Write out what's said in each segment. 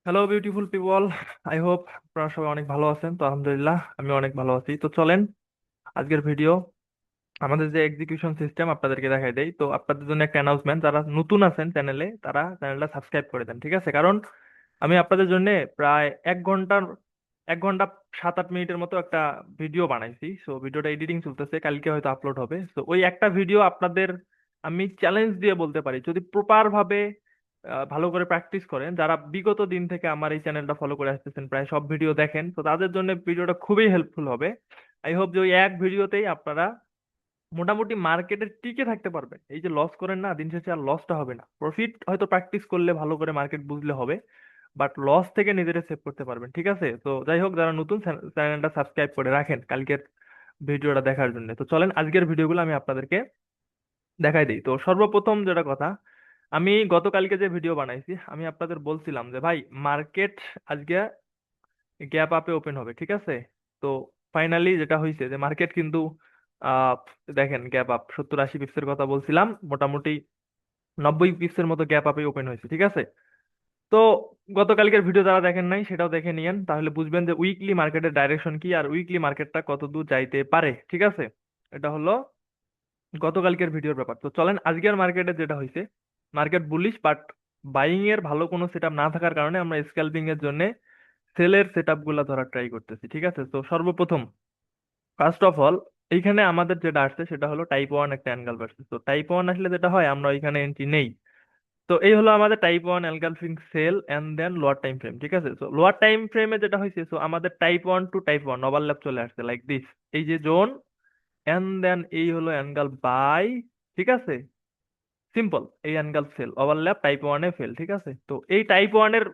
Hello beautiful people. I hope আপনারা সবাই অনেক ভালো আছেন। তো আলহামদুলিল্লাহ আমি অনেক ভালো আছি। তো চলেন আজকের ভিডিও আমাদের যে এক্সিকিউশন সিস্টেম আপনাদেরকে দেখাই দেই। তো আপনাদের জন্য একটা অ্যানাউন্সমেন্ট, যারা নতুন আছেন চ্যানেলে তারা চ্যানেলটা সাবস্ক্রাইব করে দেন, ঠিক আছে? কারণ আমি আপনাদের জন্য প্রায় 1 ঘন্টা 7-8 মিনিটের মতো একটা ভিডিও বানাইছি। সো ভিডিওটা এডিটিং চলতেছে, কালকে হয়তো আপলোড হবে। সো ওই একটা ভিডিও আপনাদের আমি চ্যালেঞ্জ দিয়ে বলতে পারি, যদি প্রপার ভাবে ভালো করে প্র্যাকটিস করেন, যারা বিগত দিন থেকে আমার এই চ্যানেলটা ফলো করে আসতেছেন, প্রায় সব ভিডিও দেখেন, তো তাদের জন্য ভিডিওটা খুবই হেল্পফুল হবে। আই হোপ যে ওই এক ভিডিওতেই আপনারা মোটামুটি মার্কেটে টিকে থাকতে পারবেন। এই যে লস করেন না, দিন শেষে আর লসটা হবে না। প্রফিট হয়তো প্র্যাকটিস করলে, ভালো করে মার্কেট বুঝলে হবে, বাট লস থেকে নিজেরা সেভ করতে পারবেন, ঠিক আছে? তো যাই হোক, যারা নতুন চ্যানেলটা সাবস্ক্রাইব করে রাখেন কালকের ভিডিওটা দেখার জন্য। তো চলেন আজকের ভিডিওগুলো আমি আপনাদেরকে দেখাই দিই। তো সর্বপ্রথম যেটা কথা, আমি গতকালকে যে ভিডিও বানাইছি, আমি আপনাদের বলছিলাম যে ভাই, মার্কেট আজকে গ্যাপ আপে ওপেন হবে, ঠিক আছে? তো ফাইনালি যেটা হয়েছে যে মার্কেট কিন্তু আহ দেখেন, গ্যাপ আপ 70-80 পিপসের কথা বলছিলাম, মোটামুটি 90 পিপসের মতো গ্যাপ আপে ওপেন হয়েছে, ঠিক আছে? তো গতকালকের ভিডিও যারা দেখেন নাই সেটাও দেখে নিয়েন, তাহলে বুঝবেন যে উইকলি মার্কেটের ডাইরেকশন কি আর উইকলি মার্কেটটা কত দূর যাইতে পারে, ঠিক আছে? এটা হলো গতকালকের ভিডিওর ব্যাপার। তো চলেন আজকের মার্কেটে যেটা হয়েছে, মার্কেট বুলিশ, বাট বাইং এর ভালো কোনো সেটআপ না থাকার কারণে আমরা স্ক্যালপিং এর জন্য সেলের সেটআপ গুলা ধরার ট্রাই করতেছি, ঠিক আছে? তো সর্বপ্রথম, ফার্স্ট অফ অল, এইখানে আমাদের যেটা আসছে সেটা হলো টাইপ 1 একটা অ্যাঙ্গেল ভার্সেস। তো টাইপ 1 আসলে যেটা হয়, আমরা ওইখানে এন্ট্রি নেই। তো এই হলো আমাদের type 1 engulfing sell and then lower time frame, ঠিক আছে? তো লোয়ার টাইম ফ্রেমে যেটা হয়েছে, তো আমাদের টাইপ 1 টু টাইপ 1 ওভারল্যাপ চলে আসছে লাইক দিস, এই যে জোন, এন্ড দেন এই হলো অ্যাঙ্গেল বাই, ঠিক আছে? সিম্পল, এই অ্যাঙ্গেল সেল ওভারল্যাপ টাইপ 1 এ ফেল, ঠিক আছে? তো এই টাইপ 1 এর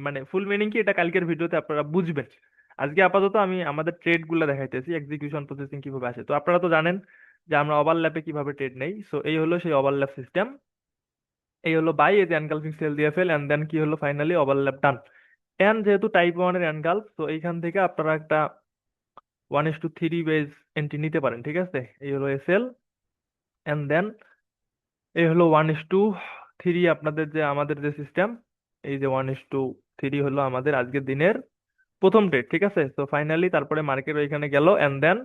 মানে ফুল মিনিং কি, এটা কালকের ভিডিওতে আপনারা বুঝবেন। আজকে আপাতত আমি আমাদের ট্রেড গুলো দেখাইতেছি, এক্সিকিউশন প্রসেসিং কিভাবে আসে। তো আপনারা তো জানেন যে আমরা ওভারল্যাপে কিভাবে ট্রেড নেই। সো এই হলো সেই ওভারল্যাপ সিস্টেম। এই হলো বাই, এই যে এনগালফিং সেল দিয়ে ফেল, এন্ড দেন কি হলো, ফাইনালি ওভারল্যাপ ডান। এন্ড যেহেতু টাইপ 1 এর এনগালফ, তো এইখান থেকে আপনারা একটা 1:3 বেজ এন্ট্রি নিতে পারেন, ঠিক আছে? এই হলো এসএল, এন্ড দেন এই হলো 1:3 আপনাদের যে আমাদের যে সিস্টেম, এই যে 1:3 হলো আমাদের আজকের দিনের প্রথম ট্রেড, ঠিক আছে? তো ফাইনালি তারপরে মার্কেট ওইখানে গেল, এন্ড দেন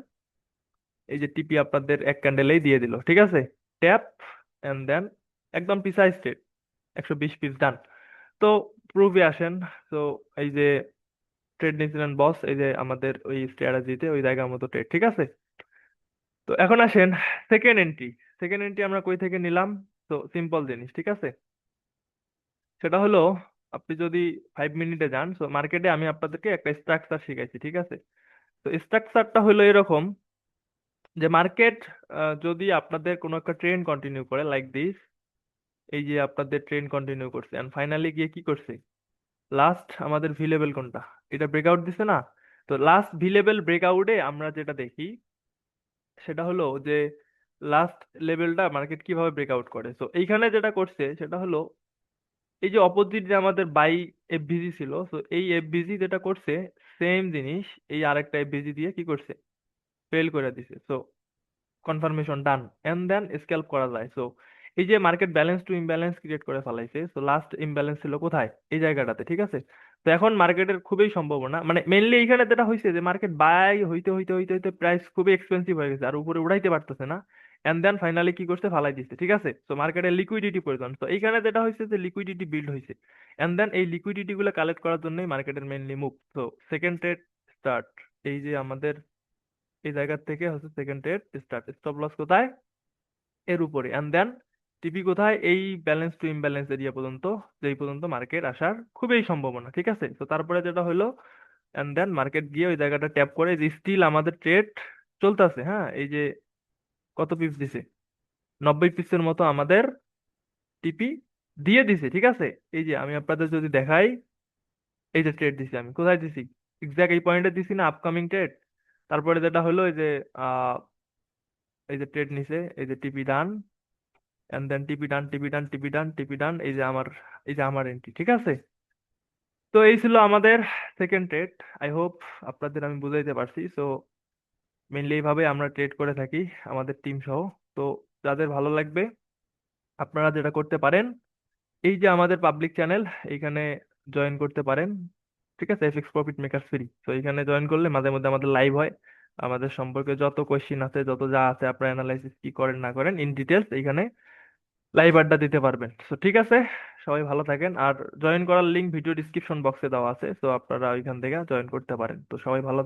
এই যে টিপি আপনাদের এক ক্যান্ডেলেই দিয়ে দিল, ঠিক আছে? ট্যাপ, এন্ড দেন একদম প্রিসাইজ ট্রেড, 120 পিস ডান। তো প্রুফে আসেন। তো এই যে ট্রেড নিউজিল্যান্ড বস, এই যে আমাদের ওই স্ট্র্যাটেজিতে ওই জায়গার মতো ট্রেড, ঠিক আছে? তো এখন আসেন সেকেন্ড এন্ট্রি। সেকেন্ড এন্ট্রি আমরা কই থেকে নিলাম? তো সিম্পল জিনিস, ঠিক আছে? সেটা হলো, আপনি যদি 5 মিনিটে যান, তো মার্কেটে আমি আপনাদেরকে একটা স্ট্রাকচার শিখাইছি, ঠিক আছে? তো স্ট্রাকচারটা হলো এরকম, যে মার্কেট যদি আপনাদের কোনো একটা ট্রেন্ড কন্টিনিউ করে লাইক দিস, এই যে আপনাদের ট্রেন্ড কন্টিনিউ করছে এন্ড ফাইনালি গিয়ে কি করছে, লাস্ট আমাদের ভি লেভেল কোনটা, এটা ব্রেকআউট দিছে না? তো লাস্ট ভি লেভেল ব্রেকআউটে আমরা যেটা দেখি সেটা হলো যে লাস্ট লেভেলটা মার্কেট কিভাবে ব্রেকআউট করে। তো এইখানে যেটা করছে সেটা হলো, এই যে অপোজিট যে আমাদের বাই এফভিজি ছিল, তো এই এফভিজি যেটা করছে, সেম জিনিস এই আরেকটা এফভিজি দিয়ে কি করছে, ফেল করে দিছে। So confirmation done, and then scalp করা যায়। সো এই যে market balance to imbalance create করে ফেলাইছে। সো লাস্ট ইমব্যালেন্স ছিল কোথায়, এই জায়গাটাতে, ঠিক আছে? তো এখন মার্কেটের খুবই সম্ভাবনা, মানে মেইনলি এইখানে যেটা হয়েছে, যে মার্কেট বাই হইতে হইতে হইতে হইতে প্রাইস খুবই এক্সপেন্সিভ হয়ে গেছে, আর উপরে উঠাইতে পারতেছে না। এন্ড দেন ফাইনালি কি করছে, ফালাই দিচ্ছে, ঠিক আছে? তো মার্কেটের লিকুইডিটি প্রয়োজন, তো এইখানে যেটা হয়েছে যে লিকুইডিটি বিল্ড হয়েছে, এন্ড দেন এই লিকুইডিটি গুলো কালেক্ট করার জন্যই মার্কেটের মেইনলি মুভ। তো সেকেন্ড ট্রেড স্টার্ট, এই যে আমাদের এই জায়গা থেকে হচ্ছে second trade start, stop loss কোথায়, এর উপরে, এন্ড দেন টিপি কোথায়, এই ব্যালেন্স টু ইমব্যালেন্স এরিয়া পর্যন্ত, যেই পর্যন্ত মার্কেট আসার খুবই সম্ভাবনা, ঠিক আছে? তো তারপরে যেটা হলো, এন্ড দেন মার্কেট গিয়ে ওই জায়গাটা ট্যাপ করে, যে স্টিল আমাদের ট্রেড চলতেছে, হ্যাঁ, এই যে কত পিপস দিছে, 90 পিপসের মতো আমাদের টিপি দিয়ে দিছে, ঠিক আছে? এই যে আমি আপনাদের যদি দেখাই, এই যে ট্রেড দিছি, আমি কোথায় দিছি, এক্সাক্ট এই পয়েন্টে দিছি না, আপকামিং ট্রেড। তারপরে যেটা হলো, এই যে আহ এই যে ট্রেড নিছে, এই যে টিপি ডান, এন্ড দেন টিপি ডান, টিপি ডান, টিপি ডান, টিপি ডান, এই যে আমার এন্ট্রি, ঠিক আছে? তো এই ছিল আমাদের সেকেন্ড ট্রেড। আই হোপ আপনাদের আমি বুঝাইতে পারছি। সো মেনলি এইভাবে আমরা ট্রেড করে থাকি আমাদের টিম সহ। তো যাদের ভালো লাগবে, আপনারা যেটা করতে পারেন, এই যে আমাদের পাবলিক চ্যানেল, এইখানে জয়েন করতে পারেন। ঠিক আছে, এফএক্স প্রফিট মেকার ফ্রি। তো এখানে জয়েন করলে মাঝে মধ্যে আমাদের লাইভ হয়, আমাদের সম্পর্কে যত কোয়েশ্চিন আছে, যত যা আছে, আপনার অ্যানালাইসিস কি করেন না করেন ইন ডিটেলস এখানে লাইভ আড্ডা দিতে পারবেন। তো ঠিক আছে, সবাই ভালো থাকেন। আর জয়েন করার লিংক ভিডিও ডিসক্রিপশন বক্সে দেওয়া আছে, তো আপনারা ওইখান থেকে জয়েন করতে পারেন। তো সবাই ভালো